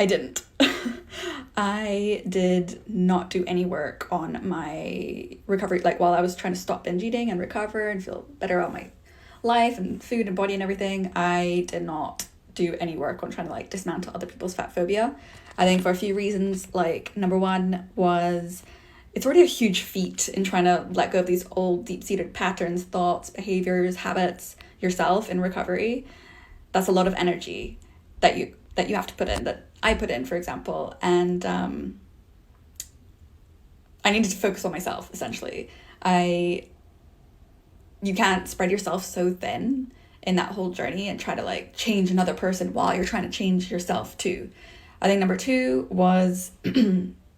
I didn't. I did not do any work on my recovery, like while I was trying to stop binge eating and recover and feel better about my life and food and body and everything. I did not do any work on trying to like dismantle other people's fat phobia. I think for a few reasons. Like, number one was it's already a huge feat in trying to let go of these old deep-seated patterns, thoughts, behaviors, habits yourself in recovery. That's a lot of energy that you have to put in, that I put in, for example. And I needed to focus on myself, essentially. You can't spread yourself so thin in that whole journey and try to like change another person while you're trying to change yourself too. I think number two was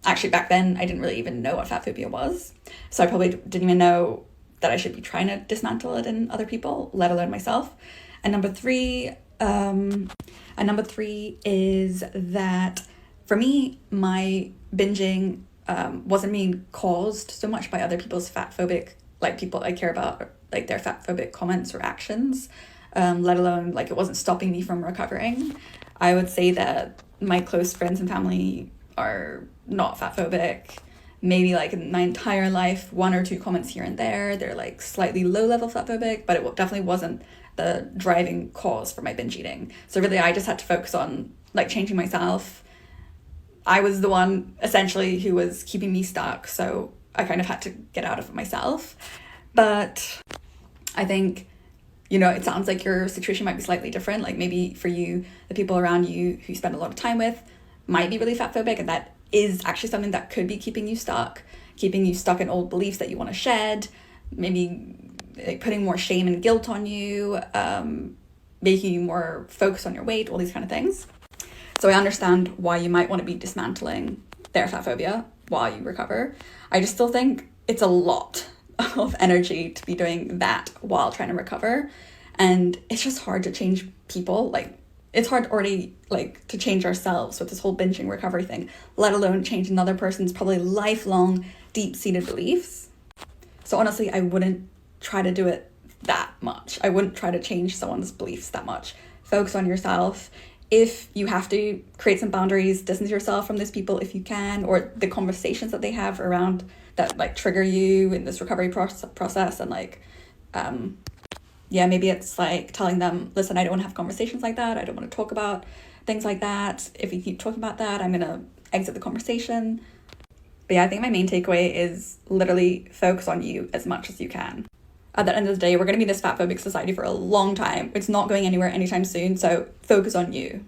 actually back then I didn't really even know what fat phobia was. So I probably didn't even know that I should be trying to dismantle it in other people, let alone myself. And number three is that for me, my binging wasn't being caused so much by other people's fat phobic, like people I care about, like their fat phobic comments or actions, let alone like it wasn't stopping me from recovering. I would say that my close friends and family are not fat phobic. Maybe like in my entire life, one or two comments here and there, they're like slightly low level fat phobic, but it definitely wasn't the driving cause for my binge eating. So really I just had to focus on like changing myself. I was the one essentially who was keeping me stuck, so I kind of had to get out of it myself. But I think, you know, it sounds like your situation might be slightly different. Like maybe for you, the people around you who you spend a lot of time with might be really fat phobic, and that is actually something that could be keeping you stuck in old beliefs that you want to shed, maybe like putting more shame and guilt on you, making you more focused on your weight, all these kind of things. So I understand why you might want to be dismantling their fat phobia while you recover. I just still think it's a lot of energy to be doing that while trying to recover. And it's just hard to change people. Like, it's hard already like to change ourselves with this whole binging recovery thing, let alone change another person's probably lifelong deep-seated beliefs. So honestly, I wouldn't try to do it that much. I wouldn't try to change someone's beliefs that much. Focus on yourself. If you have to, create some boundaries, distance yourself from these people if you can, or the conversations that they have around that like trigger you in this recovery process. And like, maybe it's like telling them, listen, I don't want to have conversations like that. I don't want to talk about things like that. If you keep talking about that, I'm going to exit the conversation. But yeah, I think my main takeaway is literally focus on you as much as you can. At the end of the day, we're going to be this fat phobic society for a long time. It's not going anywhere anytime soon. So focus on you.